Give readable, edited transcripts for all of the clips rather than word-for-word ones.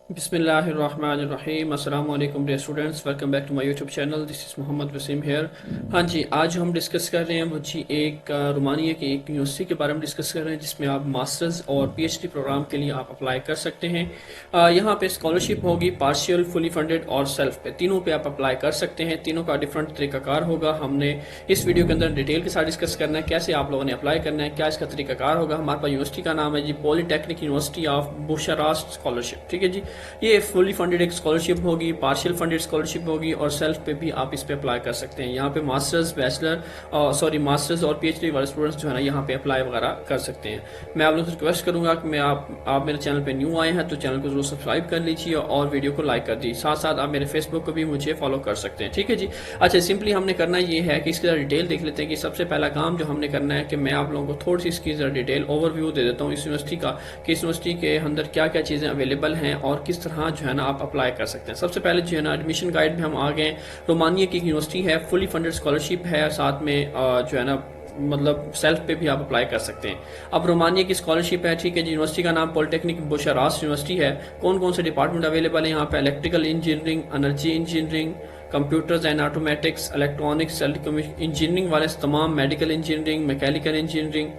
बिस्मिल्लाहिर्रहमानिर्रहीम। अस्सलाम वालेकुम dear students, welcome back to my YouTube channel. This is Mohammed Wasim here. हाँ जी, आज हम डिस्कस कर रहे हैं वो जी एक रोमानिया की एक यूनिवर्सिटी के बारे में डिस्कस कर रहे हैं जिसमें आप मास्टर्स और पीएचडी प्रोग्राम के लिए आप अप्लाई कर सकते हैं। यहाँ पे स्कॉलरशिप होगी पार्शियल, फुली फंडेड और सेल्फ पे, तीनों पे आप अप्लाई कर सकते हैं। तीनों का डिफरेंट तरीकाकार होगा। हमने इस वीडियो के अंदर डिटेल के साथ डिस्कस करना है कैसे आप लोगों ने अप्लाई करना है, क्या इसका तरीकाकार होगा। हमारे पास यूनिवर्सिटी का नाम है जी पॉलीटेक्निक यूनिवर्सिटी ऑफ बुशारास्ट स्कॉलरशिप, ठीक है जी। ये फुली फंडेड एक स्कॉलरशिप होगी, पार्शियल फंडेड स्कॉलरशिप होगी और सेल्फ पे भी आप इस पे अप्लाई कर सकते हैं। यहाँ पे मास्टर्स और पीएचडी वाले स्टूडेंट्स जो है ना यहाँ पे अप्लाई वगैरह कर सकते हैं। मैं आप लोगों से रिक्वेस्ट करूंगा कि आप मेरे चैनल पे न्यू आए हैं तो चैनल को जरूर सब्सक्राइब कर लीजिए और वीडियो को लाइक कर दीजिए। साथ साथ आप मेरे फेसबुक को भी मुझे फॉलो कर सकते हैं, ठीक है जी। अच्छा, सिंपली हमने करना ये है कि इसकी डिटेल देख लेते हैं कि सबसे पहला काम जो हमने करना है कि मैं आप लोगों को थोड़ी सी इसकी डिटेल ओवरव्यू दे देता हूँ इस यूनिवर्सिटी का, कि इस यूनिवर्सिटी के अंदर क्या क्या चीज़ें अवेलेबल हैं और किस तरह जो है ना आप अप्लाई कर सकते हैं। सबसे पहले जो है ना एडमिशन गाइड में हम आ गए। रोमानिया की यूनिवर्सिटी है, फुली फंडेड स्कॉलरशिप है, साथ में जो है ना मतलब सेल्फ पे भी आप अप्लाई कर सकते हैं। अब रोमानिया की स्कॉलरशिप है, ठीक है जी। यूनिवर्सिटी का नाम पॉलिटेक्निक बुशारास्ट यूनिवर्सिटी है। कौन कौन से डिपार्टमेंट अवेलेबल है यहाँ पे? Electrical engineering, energy engineering, computers and automatics, electronics, engineering वाले तमाम, medical engineering, mechanical engineering,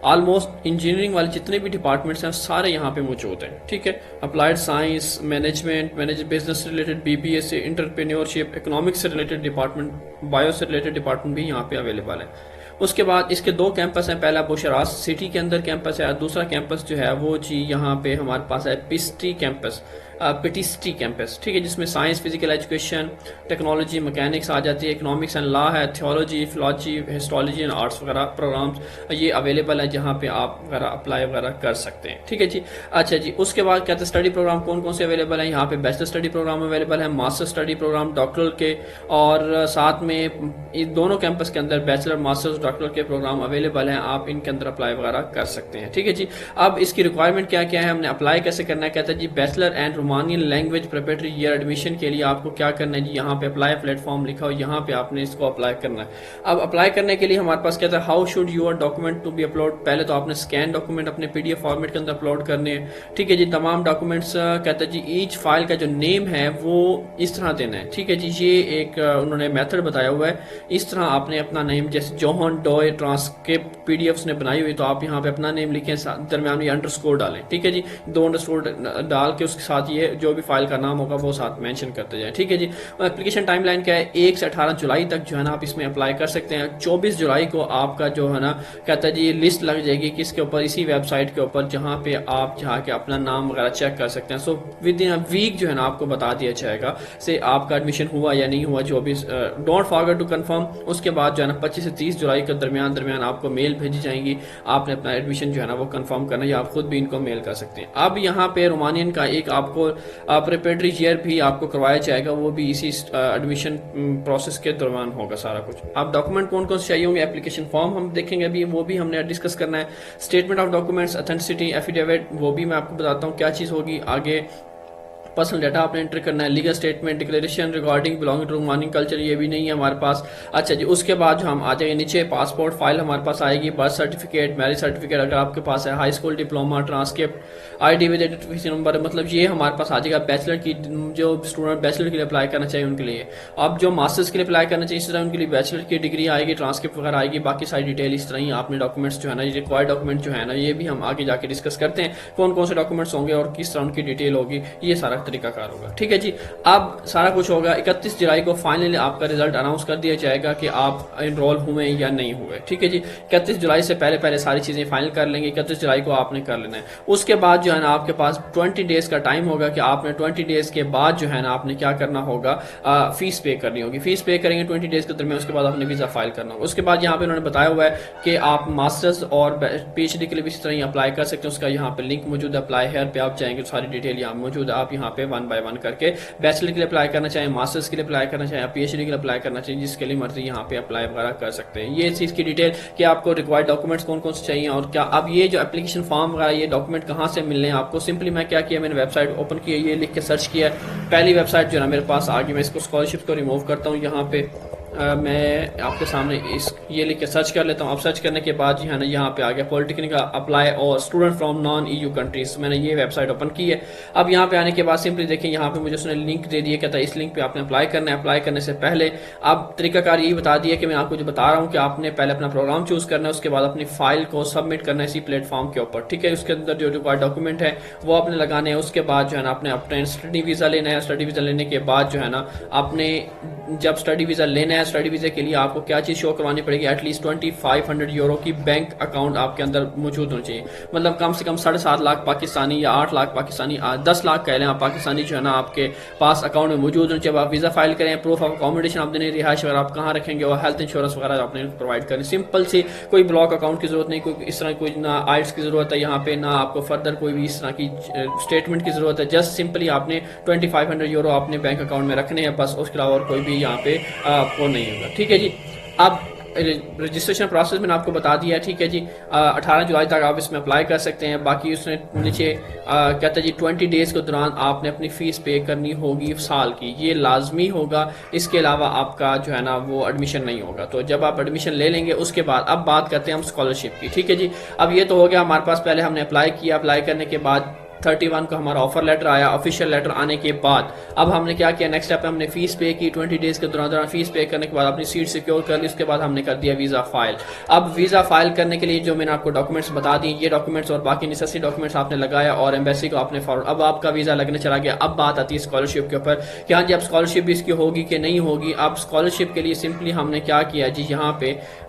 almost engineering वाले जितने भी डिपार्टमेंट्स हैं सारे यहाँ पे मौजूद हैं, ठीक है। अप्लाइड साइंस, मैनेजमेंट, बिजनेस से रिलेटेड बीबीए से, एंटरप्रेन्योरशिप, इकोनॉमिक्स से रिलेटेड डिपार्टमेंट, बायो से रिलेटेड डिपार्टमेंट भी यहाँ पे अवेलेबल है। उसके बाद इसके दो कैंपस हैं। पहला बुशारास्ट सिटी के अंदर कैंपस है और दूसरा कैंपस जो है वो जी यहाँ पे हमारे पास है पिटिस्टी कैंपस, ठीक है, जिसमें science, physical education, technology, mechanics आ जाती है, इकोनॉमिक्स एंड लॉ है, theology, philology, histology and arts वगैरह प्रोग्राम्स ये अवेलेबल है जहाँ पे आप वगैरह अप्लाई वगैरह कर सकते हैं, ठीक है जी। अच्छा जी, उसके बाद कहते हैं स्टडी प्रोग्राम कौन कौन से अवेलेबल है। यहाँ पे बैचलर स्टडी प्रोग्राम अवेलेबल है, मास्टर स्टडी प्रोग्राम डॉक्टरल के, और साथ में इन दोनों कैंपस के अंदर बैचलर, मास्टर्स, डॉक्टरल के प्रोग्राम अवेलेबल हैं। आप इनके अंदर अप्लाई वगैरह कर सकते हैं, ठीक है जी। अब इसकी रिक्वायरमेंट क्या क्या है, हमने अप्लाई कैसे करना है। कहता है जी bachelor and Romanian language preparatory year admission के लिए आपको क्या करना है जी, यहाँ पे अप्लाई प्लेटफॉर्म लिखा हो, यहाँ पे आपने इसको अप्लाई करना है। अब अप्लाई करने के लिए हमारे पास कहता है how should your document to be upload. पहले तो आपने स्कैन डॉक्यूमेंट अपने पीडीएफ फॉर्मेट के अंदर अपलोड करने हैं, ठीक है जी। तमाम डॉक्यूमेंट्स कहता है जी ईच फाइल का जो नेम है वो इस तरह देना है, ठीक है जी। ये एक उन्होंने मेथड बताया हुआ है। इस तरह आपने अपना नेम, जैसे जोहन डॉय ट्रांसक्रिप्ट पीडीएफ ने बनाई हुई, तो आप यहाँ पे अपना नेम लिखें, दरमियान में अंडरस्कोर डालें, ठीक है जी। 2 अंडरस्कोर डाल के उसके साथ ये जो भी फाइल का नाम होगा वो साथ मेंशन करते जाए, ठीक है जी। एप्लीकेशन टाइमलाइन क्या है, 1 से 18 जुलाई तक जो है ना आप इसमें अप्लाई कर सकते हैं। 24 जुलाई को आपका जो है ना कहता है जी लिस्ट लग जाएगी किसके ऊपर, इसी वेबसाइट के ऊपर, जहाँ पे आप जाके अपना नाम वगैरह चेक कर सकते हैं। So with in a week जो है ना आपको बता दिया जाएगा से आपका एडमिशन हुआ या नहीं हुआ। जो भी डोंट फॉरगेट टू कंफर्म। उसके बाद जो है ना 25 से 30 जुलाई के दरमियान आपको मेल भेजी जाएंगी। आपने अपना एडमिशन जो है ना वो कंफर्म करना, या आप खुद भी इनको मेल कर सकते हैं। अब यहाँ पे रोमानियन का एक आपको प्रिपरेटरी ईयर भी आपको करवाया जाएगा, वो भी इसी एडमिशन प्रोसेस के दौरान होगा सारा कुछ। आप डॉक्यूमेंट कौन कौन से चाहिए होंगे, एप्लीकेशन फॉर्म हम देखेंगे अभी, वो भी हमने डिस्कस करना है। Statement of documents, authenticity, affidavit, वो भी मैं आपको बताता हूँ क्या चीज़ होगी आगे। पर्सनल डाटा आपने एंटर करना है। Legal statement, declaration regarding belonging to Romanian culture, ये भी नहीं है हमारे पास। अच्छा जी, उसके बाद जो हम आ जाएंगे नीचे, पासपोर्ट फाइल हमारे पास आएगी, बर्थ सर्टिफिकेट, मैरिज सर्टिफिकेट अगर आपके पास है, high school diploma, transcript, ID with identification number, मतलब ये हमारे पास आ जाएगा। बैचलर की जो स्टूडेंट बैचलर के लिए अप्लाई करना चाहिए उनके लिए। अब जो मास्टर्स के लिए अप्लाई करना चाहिए इस तरह उनके लिए बैचलर की डिग्री आएगी, ट्रांसक्रिप्ट वगैरह आएगी, बाकी सारी डिटेल इस तरह ही। आपने डॉक्यूमेंट्स जो है ना, ये रिक्वायर्ड डॉक्यूमेंट जो है ना, ये भी हम आगे जाके डिस्कस करते हैं कौन कौन से डॉक्यूमेंट्स होंगे और किस तरह उनकी डिटेल होगी, ये सारा तरीकाकार होगा, ठीक है जी। अब सारा कुछ होगा। 31 जुलाई को फाइनली आपका रिजल्ट अनाउंस कर दिया जाएगा कि आप एनरोल हुए या नहीं हुए, ठीक है जी। 31 जुलाई से पहले पहले सारी चीजें फाइनल कर लेंगे, 31 जुलाई को आपने कर लेना है। उसके बाद जो है ना आपके पास 20 डेज का टाइम होगा कि आपने 20 डेज के बाद जो है ना आपने क्या करना होगा, फीस पे करनी होगी। फीस पे करेंगे 20 डेज के दरमियान, उसके बाद आपने वीजा फाइल करना होगा। उसके बाद यहाँ पे उन्होंने बताया हुआ है कि आप मास्टर्स और पीएचडी के लिए भी इसी तरह ही अप्लाई कर सकते हैं। उसका यहाँ पे लिंक मौजूद है, अप्लाई हेयर पे आप जाएंगे, सारी डिटेल यहाँ मौजूद है। आप यहाँ पे 1 बाय 1 करके बैचलर के लिए अप्लाई करना चाहें, मास्टर्स के लिए अप्लाई करना चाहें, पीएचडी के लिए अप्लाई करना चाहिए, जिसके लिए मर्जी यहाँ पे अप्लाई वगैरह कर सकते हैं। ये चीज़ की डिटेल कि आपको रिक्वायर्ड डॉक्यूमेंट्स कौन कौन से चाहिए और क्या। अब ये जो एप्लीकेशन फॉर्म वगैरह ये डॉक्यूमेंट कहाँ से मिलने हैं आपको, सिंपली मैं क्या किया, मैंने वेबसाइट ओपन की, ये लिख के सर्च किया, पहली वेबसाइट जो है ना मेरे पास आ गई। मैं इसको स्कॉलरशिप को रिमूव करता हूँ यहाँ पे, मैं आपके सामने इस ये लिख के सर्च कर लेता हूँ। अब सर्च करने के बाद जो है ना यहाँ पे आ गया पॉलिटेक्निक अप्लाई और student from non EU countries. मैंने ये वेबसाइट ओपन की है। अब यहाँ पे आने के बाद सिंपली देखें, यहाँ पे मुझे उसने लिंक दे दिया, कहता है इस लिंक पे आपने अप्लाई करना है। अप्लाई करने से पहले अब तरीकाकार यही बता दिया कि मैं आपको जो बता रहा हूँ कि आपने पहले अपना प्रोग्राम चूज करना है, उसके बाद अपनी फाइल को सबमिट करना है इसी प्लेटफॉर्म के ऊपर, ठीक है। उसके अंदर जो रिक्वायर्ड डॉक्यूमेंट है वो आपने लगाने हैं। उसके बाद जो है ना आपने अपने स्टडी वीज़ा लेना है। स्टडी वीज़ा लेने के बाद जो है ना आपने जब स्टडी वीज़ा लेना है, स्टडी वीज़ा के लिए आपको क्या चीज़ शो करवानी पड़ेगी, एटलीस्ट 2500 यूरो की बैंक अकाउंट आपके अंदर मौजूद होनी चाहिए। मतलब कम से कम 7.5 लाख पाकिस्तानी या 8 लाख पाकिस्तानी, 10 लाख कह लें आप पाकिस्तानी जो है ना आपके पास अकाउंट में मौजूद होने चाहिए। जब आप वीज़ा फाइल करें, प्रूफ ऑफ अकोमोडेशन आप देने, रिहाइश वगैरह आप कहाँ रखेंगे और हेल्थ इंश्योरेंस वगैरह आपने प्रोवाइड करनी। सिंपल सी, कोई ब्लॉक अकाउंट की जरूरत नहीं, कोई इस तरह कोई ना आइट्स की जरूरत है यहाँ पे, ना आपको फर्दर कोई भी इस तरह की स्टेटमेंट की जरूरत है। जस्ट सिंपली आपने 2500 यूरो अपने बैंक अकाउंट में रखने हैं बस, उसके अलावा और कोई भी यहाँ पे आपको नहीं होगा, ठीक है जी। अब रजिस्ट्रेशन प्रोसेस मैंने आपको बता दिया है, ठीक है जी। 18 जुलाई तक आप इसमें अप्लाई कर सकते हैं। बाकी उसने नीचे कहता है जी 20 डेज के दौरान आपने अपनी फीस पे करनी होगी साल की, ये लाजमी होगा। इसके अलावा आपका जो है ना वो एडमिशन नहीं होगा। तो जब आप एडमिशन ले लेंगे उसके बाद अब बात करते हैं हम स्कॉलरशिप की, ठीक है जी। अब ये तो हो गया हमारे पास, पहले हमने अप्लाई किया, अप्लाई करने के बाद 31 को हमारा ऑफर लेटर आया। ऑफिशियल लेटर आने के बाद अब हमने क्या किया, नेक्स्ट स्टेप हमने फीस पे की। 20 डेज के दौरान फीस पे करने के बाद अपनी सीट सिक्योर कर ली। उसके बाद हमने कर दिया वीज़ा फाइल। अब वीज़ा फाइल करने के लिए जो मैंने आपको डॉक्यूमेंट्स बता दी, ये डॉक्यूमेंट्स और बाकी नेसेसरी डॉक्यूमेंट्स आपने लगाया और एम्बेसी को आपने फॉरवर्ड। अब आपका वीज़ा लगने चला गया। अब बात आती है स्कॉलरशिप के ऊपर कि हाँ जी अब स्कॉलरशिप भी इसकी होगी कि नहीं होगी। अब स्कॉलरशिप के लिए सिंपली हमने क्या किया जी, यहाँ पे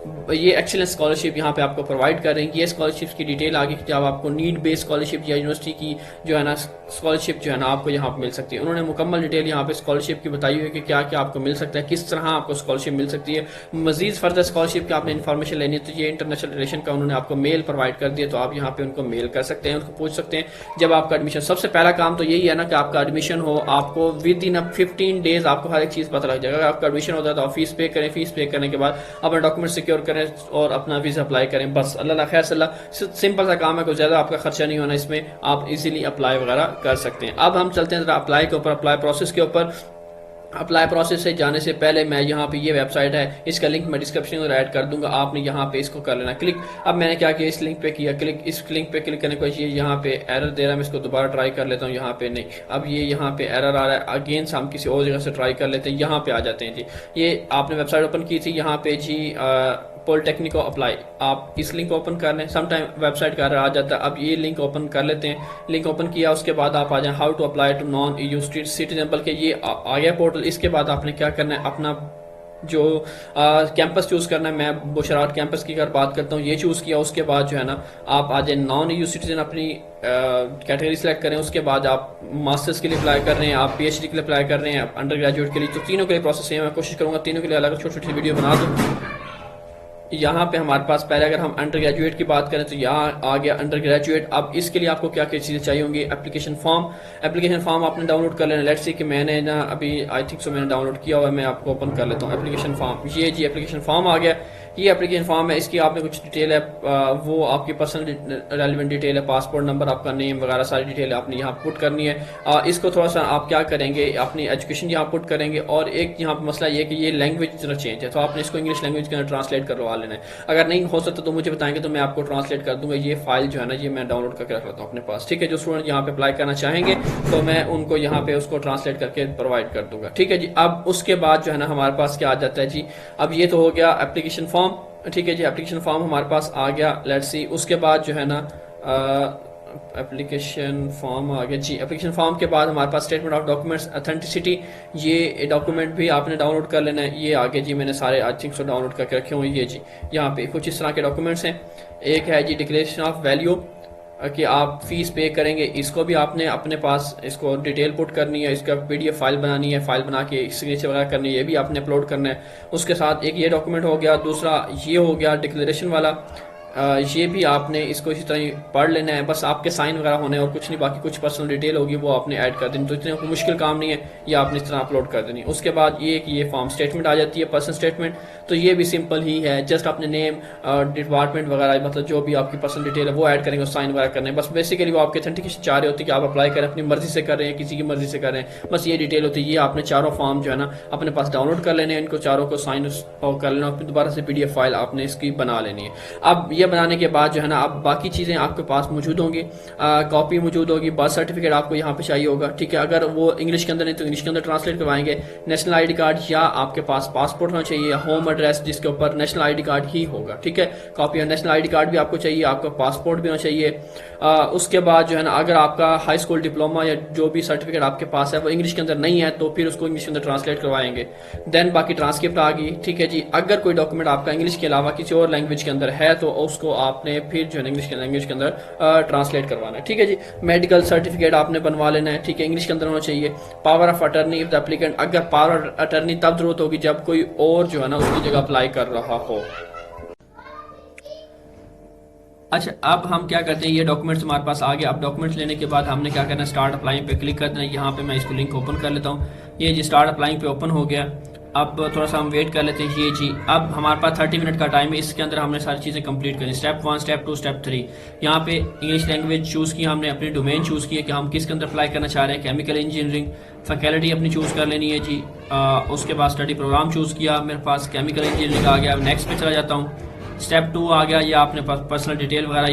ये एक्सीलेंस स्कॉलरशिप यहाँ पे आपको प्रोवाइड कर रहे हैं। ये स्कॉलरशिप की डिटेल आगे जब आपको नीड बेस्ड स्कॉलरशिप या यूनिवर्सिटी की जो है ना स्कॉलरशिप जो है ना आपको यहाँ पे मिल सकती है। उन्होंने मुकम्मल डिटेल यहाँ पे स्कॉलरशिप की बताई हुई है कि क्या क्या आपको मिल सकता है, किस तरह आपको स्कॉलरशिप मिल सकती है। मजीद फर्दर स्कॉलरशिप की आपने इन्फॉर्मेशन लेनी है तो ये इंटरनेशनल रिलेशन का उन्होंने आपको मेल प्रोवाइड कर दिया, तो आप यहाँ पे उनको मेल कर सकते हैं, उनको पूछ सकते हैं। जब आपका एडमिशन, सबसे पहला काम तो यही है ना कि आपका एडमिशन हो, आपको विद इन 15 डेज आपको हर एक चीज़ पता लग जाएगा। आपका एडमिशन होता है तो आप फीस पे करें, फीस पे करने के बाद अपना डॉक्यूमेंट सिक्योर करें और अपना वीज़ा अप्लाई करें, बस अल्लाह खैर सल्लाह। सिंपल सा काम है, कोई ज़्यादा आपका खर्चा नहीं होना इसमें, आप इजीली अप्लाई वगैरह कर सकते हैं। अब हम चलते हैं जरा अप्लाई के ऊपर, अप्लाई प्रोसेस के ऊपर। अप्लाई प्रोसेस से जाने से पहले मैं यहाँ पे ये वेबसाइट है, इसका लिंक मैं डिस्क्रिप्शन में ऐड कर दूंगा, आपने यहाँ पे इसको कर लेना क्लिक। अब मैंने क्या किया, इस लिंक पे किया क्लिक। इस लिंक पे क्लिक करने को ये यहाँ पे एरर दे रहा है, मैं इसको दोबारा ट्राई कर लेता हूँ। यहाँ पे नहीं, अब ये यहाँ पे एरर आ रहा है। अगेन हम किसी और जगह से ट्राई कर लेते हैं, यहाँ पे आ जाते हैं जी। ये आपने वेबसाइट ओपन की थी, यहाँ पे जी पॉलिटेक्निक अप्लाई, आप इस लिंक ओपन कर लें। समटाइम वेबसाइट का आ जाता है। अब ये लिंक ओपन कर लेते हैं। लिंक ओपन किया, उसके बाद आप आ जाएं how to apply to non EU citizen, बल्कि ये आ गया पोर्टल। इसके बाद आपने क्या करना है, अपना जो कैंपस चूज करना है। मैं बुशराट कैंपस की अगर बात करता हूँ, ये चूज किया। उसके बाद जो है ना आप आ जाए नॉन EU सिटीजन, अपनी कैटेगरी सेलेक्ट करें। उसके बाद आप मास्टर्स के लिए अप्लाई कर रहे हैं, आप PhD के लिए अप्लाई कर रहे हैं, अंडर ग्रेजुएट के लिए, तो तीनों के लिए प्रोसेस है। मैं कोशिश करूंगा तीनों के लिए अलग छोटी छोटी वीडियो बना दूँ। यहाँ पे हमारे पास पहले अगर हम अंडर ग्रेजुएट की बात करें तो यहाँ आ गया अंडर ग्रेजुएट। अब इसके लिए आपको क्या क्या चीज़ें चाहिए होंगी, एप्लीकेशन फॉर्म आपने डाउनलोड कर लेना। लेट्स सी कि मैंने ना अभी आई थिंक सो मैंने डाउनलोड किया हुआ है, मैं आपको ओपन कर लेता हूँ एप्लीकेशन फॉर्म। ये जी एप्लीकेशन फॉर्म आ गया। ये एप्लीकेशन फॉर्म है, इसकी आपने कुछ डिटेल है, वो आपकी पर्सनल रेलिवेंट डिटेल है, पासपोर्ट नंबर, आपका नेम वगैरह सारी डिटेल आपने यहाँ पुट करनी है। इसको थोड़ा सा आप क्या करेंगे, अपनी एजुकेशन यहाँ पुट करेंगे। और एक यहाँ पर मसला ये कि ये लैंग्वेज जरा चेंज है, तो आपने इसको इंग्लिश लैंग्वेज के अंदर ट्रांसलेट करवा लेना है। अगर नहीं हो सकता तो मुझे बताएंगे तो मैं आपको ट्रांसलेट कर दूंगा। ये फाइल जो है ना ये मैं डाउनलोड करके रख लेता हूँ अपने पास, ठीक है। जो स्टूडेंट यहाँ पे अप्लाई करना चाहेंगे तो मैं उनको यहाँ पे उसको ट्रांसलेट करके प्रोवाइड कर दूंगा, ठीक है जी। अब उसके बाद जो है ना हमारे पास क्या आ जाता है जी, अब ये तो हो गया एप्लीकेशन फॉर्म, ठीक है जी। एप्लीकेशन फॉर्म हमारे पास आ गया, लेट्स सी। उसके बाद जो है ना एप्लीकेशन फॉर्म आ गया जी। एप्लीकेशन फॉर्म के बाद हमारे पास स्टेटमेंट ऑफ डॉक्यूमेंट्स ऑथेंटिसिटी, ये डॉक्यूमेंट भी आपने डाउनलोड कर लेना है। ये आगे जी मैंने सारे आई थिंक सो डाउनलोड करके रखे हुए। ये जी यहाँ पे कुछ इस तरह के डॉक्यूमेंट्स हैं। एक है जी डिक्लेरेशन ऑफ वैल्यू कि आप फीस पे करेंगे, इसको भी आपने अपने पास इसको डिटेल पुट करनी है, इसका PDF फाइल बनानी है, फाइल बना के सिग्नेचर वगैरह करनी है, ये भी आपने अपलोड करना है। उसके साथ एक ये डॉक्यूमेंट हो गया। दूसरा ये हो गया डिक्लेरेशन वाला, ये भी आपने इसको इसी तरह पढ़ लेना है, बस आपके साइन वगैरह होने और कुछ नहीं, बाकी कुछ पर्सनल डिटेल होगी वो आपने ऐड कर देनी, तो इतना कोई मुश्किल काम नहीं है, ये आपने इस तरह अपलोड कर देनी। उसके बाद ये कि ये फॉर्म स्टेटमेंट आ जाती है, पर्सनल स्टेटमेंट, तो ये भी सिंपल ही है, जस्ट अपने नेम, डिपार्टमेंट वगैरह, मतलब जो भी आपकी पर्सनल डिटेल है वो ऐड करेंगे, साइन वगैरह करने, बस बेसिकली वो आपकी ऑथेंटिकेशन चाह रहे होती है कि आप अप्लाई करें, अपनी मर्जी से कर रहे हैं, किसी की मर्जी से कर रहे हैं, बस ये डिटेल होती है। ये आपने चारों फॉर्म जो है ना अपने पास डाउनलोड कर लेने हैं, इनको चारों को साइन कर लेना, फिर दोबारा से PDF फाइल आपने इसकी बना लेनी है। अब ये बनाने के बाद जो है ना, अब बाकी चीज़ें आपके पास मौजूद होंगी, कॉपी मौजूद होगी, बर्थ सर्टिफिकेट आपको यहाँ पे चाहिए होगा, ठीक है। अगर वो इंग्लिश के अंदर नहीं तो इंग्लिश के अंदर ट्रांसलेट करवाएंगे, नेशनल ID कार्ड, या आपके पास पासपोर्ट होना चाहिए, होम एड्रेस जिसके ऊपर नेशनल ID कार्ड ही होगा, ठीक है। Copy of national ID card भी आपको चाहिए, आपका पासपोर्ट भी होना चाहिए। उसके बाद जो है ना, अगर आपका हाई स्कूल डिप्लोमा या जो भी सर्टिफिकेट आपके पास है वो इंग्लिश के अंदर नहीं है तो फिर उसको इंग्लिश के अंदर ट्रांसलेट करवाएंगे। देन बाकी ट्रांसक्रिप्ट आ गई, ठीक है जी। अगर कोई डॉक्यूमेंट आपका इंग्लिश के अलावा किसी और लैंग्वेज के अंदर है तो उसको आपने फिर जो है इंग्लिश के लैंग्वेज के अंदर ट्रांसलेट करवाना है, ठीक है जी। मेडिकल सर्टिफिकेट आपने बनवा लेना है, ठीक है, इंग्लिश के अंदर होना चाहिए। Power of attorney if the applicant, अगर पावर ऑफ अटर्नी तब जरूरत होगी जब कोई और जो है ना उसकी जगह अप्लाई कर रहा हो। अच्छा, अब हम क्या करते हैं, ये डॉक्यूमेंट्स हमारे पास आ गया। अब डॉक्यूमेंट्स लेने के बाद हमने क्या करना है, स्टार्ट अप्लाइंग पे क्लिक करना है। यहाँ पे मैं इसको लिंक ओपन कर लेता हूँ, ये जी स्टार्ट अप्लाइंग पे ओपन हो गया। अब थोड़ा सा हम वेट कर लेते हैं, ये जी अब हमारे पास 30 मिनट का टाइम है, इसके अंदर हमने सारी चीज़ें कंप्लीट करनी। Step 1, step 2, step 3। यहाँ पे इंग्लिश लैंग्वेज चूज़ की हमने, अपनी डोमेन चूज़ की है कि हम किसके अंदर अप्लाई करना चाह रहे हैं, केमिकल इंजीनियरिंग, फैकल्टी अपनी चूज़ कर लेनी है जी। उसके बाद स्टडी प्रोग्राम चूज़ किया, मेरे पास केमिकल इंजीनियरिंग आ गया। नेक्स्ट पे चला जाता हूँ, स्टेप 2 आ गया, ये आपने पर्सनल डिटेल वगैरह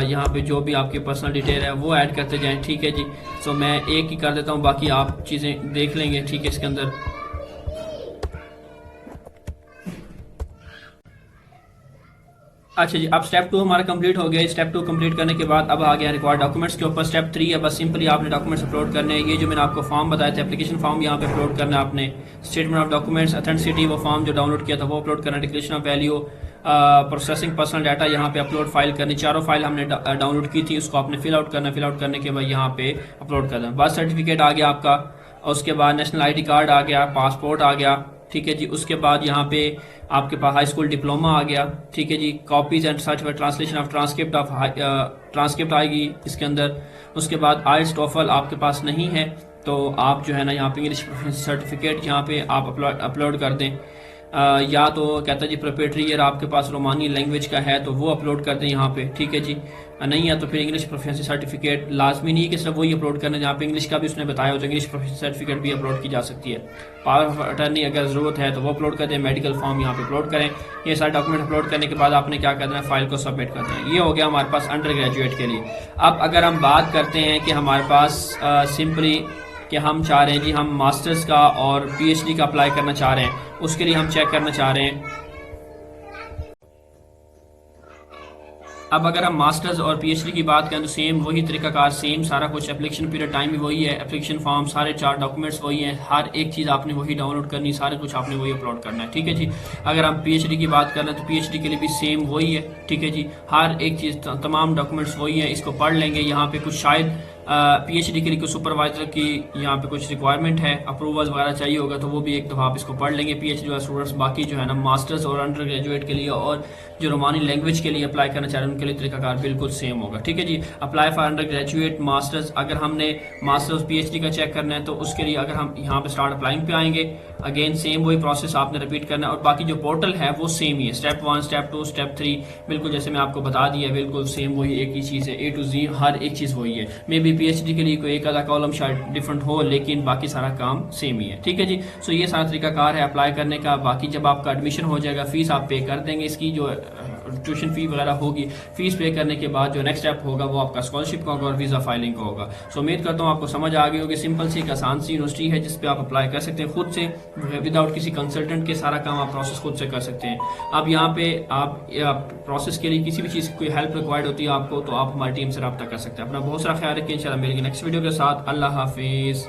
यहाँ पे जो भी आपकी पर्सनल डिटेल है वो ऐड करते जाएं, ठीक है जी। सो मैं एक ही कर देता हूँ, बाकी आप चीज़ें देख लेंगे, ठीक है, इसके अंदर। अच्छा जी, अब स्टेप 2 हमारा कंप्लीट हो गया। स्टेप 2 कंप्लीट करने के बाद अब आ गया रिक्वायर्ड डॉक्यूमेंट्स के ऊपर। स्टेप 3 है, बस सिंपली आपने डॉक्यूमेंट्स अपलोड करने हैं। ये जो मैंने आपको फॉर्म बताया था, एप्लीकेशन फॉर्म, यहाँ पे अपलोड करना है आपने। स्टेटमेंट ऑफ डॉक्यूमेंट्स, ऑथेंटिसिटी, वो फॉर्म जो डाउनलोड किया था वो अपलोड करना। Declaration of value, processing personal data, यहाँ पे अपलोड फाइल करनी। चारों फाइल हमने डाउनलोड की थी, उसको आपने फिल आउट करना। फिल आउट करने के बाद यहाँ पे अपलोड करना। बर्थ सर्टिफिकेट आ गया आपका, उसके बाद नेशनल ID कार्ड आ गया, पासपोर्ट आ गया, ठीक है जी। उसके बाद यहाँ पे आपके पास हाई स्कूल डिप्लोमा आ गया, ठीक है जी। Copies and certificate, translation of transcript आएगी इसके अंदर। उसके बाद आइल्स टोफल आपके पास नहीं है तो आप जो है ना यहाँ पे इंग्लिश सर्टिफिकेट यहाँ पे आप अपलोड कर दें। या तो कहता जी प्रोप्राइटरी ईयर आपके पास रोमानी लैंग्वेज का है तो वो अपलोड कर दें यहाँ पे, ठीक है जी। नहीं है तो फिर इंग्लिश प्रोफिशिएंसी सर्टिफिकेट, लाजमी नहीं है कि सिर्फ वही अपलोड करना है, जहाँ पे इंग्लिश का भी उसने बताया हो तो इंग्लिश प्रोफिशिएंसी सर्टिफिकेट भी अपलोड की जा सकती है। पावर ऑफ अटर्नी अगर ज़रूरत है तो वो अपलोड कर दें। मेडिकल फॉर्म यहाँ पे अपलोड करें। ये सारे डॉक्यूमेंट अपलोड करने के बाद आपने क्या करना है, फाइल को सबमिट करना है। ये हो गया हमारे पास अंडर ग्रेजुएट के लिए। अब अगर हम बात करते हैं कि हमारे पास सिंपली कि हम चाह रहे हैं जी हम मास्टर्स का और PhD का अप्लाई करना चाह रहे हैं, उसके लिए हम चेक करना चाह रहे हैं। अब अगर हम मास्टर्स और PhD की बात करें तो सेम वही तरीकाकार, सेम सारा कुछ, एप्लीकेशन पीरियड टाइम भी वही है, एप्लीकेशन फॉर्म, सारे 4 डॉक्यूमेंट्स वही हैं, हर एक चीज़ आपने वही डाउनलोड करनी, सारे कुछ आपने वही अपलोड करना है, ठीक है जी। अगर हम PhD की बात कर रहे हैं तो PhD के लिए भी सेम वही है, ठीक है जी। हर एक चीज़, तमाम डॉक्यूमेंट्स वही हैं, इसको पढ़ लेंगे। यहाँ पे कुछ शायद PhD के लिए कुछ सुपरवाइजर की यहाँ पे कुछ रिक्वायरमेंट है, अप्रूवल वगैरह चाहिए होगा तो वो भी एक दफ़ा आप इसको पढ़ लेंगे PhD वाले स्टूडेंट्स। बाकी जो है ना मास्टर्स और अंडर ग्रेजुएट के लिए और जो रोमानी लैंग्वेज के लिए अप्लाई करना चाह रहे हैं उनके लिए तरीकाकार बिल्कुल सेम होगा, ठीक है जी। Apply for undergraduate masters, अगर हमने मास्टर्स PhD का चेक करना है तो उसके लिए अगर हम यहाँ पे स्टार्ट अप्लाइंग पे आएंगे, अगेन सेम वही प्रोसेस आपने रिपीट करना है और बाकी जो पोर्टल है वो सेम ही है। स्टेप 1, स्टेप 2, स्टेप 3 बिल्कुल जैसे मैं आपको बता दिया, बिल्कुल सेम वही एक ही चीज़ है, A to Z हर एक चीज़ वही है। मे बी PhD के लिए कोई एक आधा कॉलम शायद डिफरेंट हो लेकिन बाकी सारा काम सेम ही है, ठीक है जी। सो ये सारा तरीकाकार है अप्लाई करने का। बाकी जब आपका एडमिशन हो जाएगा फीस आप पे कर देंगे, इसकी जो ट्यूशन फी वगैरह होगी, फीस पे करने के बाद जो नेक्स्ट स्टेप होगा वो आपका स्कॉलरशिप का होगा और वीज़ा फाइलिंग का होगा। सो उम्मीद करता हूँ आपको समझ आ गई होगी। सिंपल सी एक आसान सी यूनिवर्सिटी है जिस पे आप अप्लाई कर सकते हैं खुद से, विदाउट किसी कंसल्टेंट के, सारा काम आप प्रोसेस खुद से कर सकते हैं। अब यहाँ पे आप प्रोसेस के लिए किसी भी चीज़ की कोई हेल्प रिक्वायर्ड होती है आपको तो आप हमारी टीम से रब्ता कर सकते हैं। अपना बहुत सारा ख्याल रखिए, इंशाल्लाह मिलेंगे नेक्स्ट वीडियो के साथ। अल्लाह हाफिज़।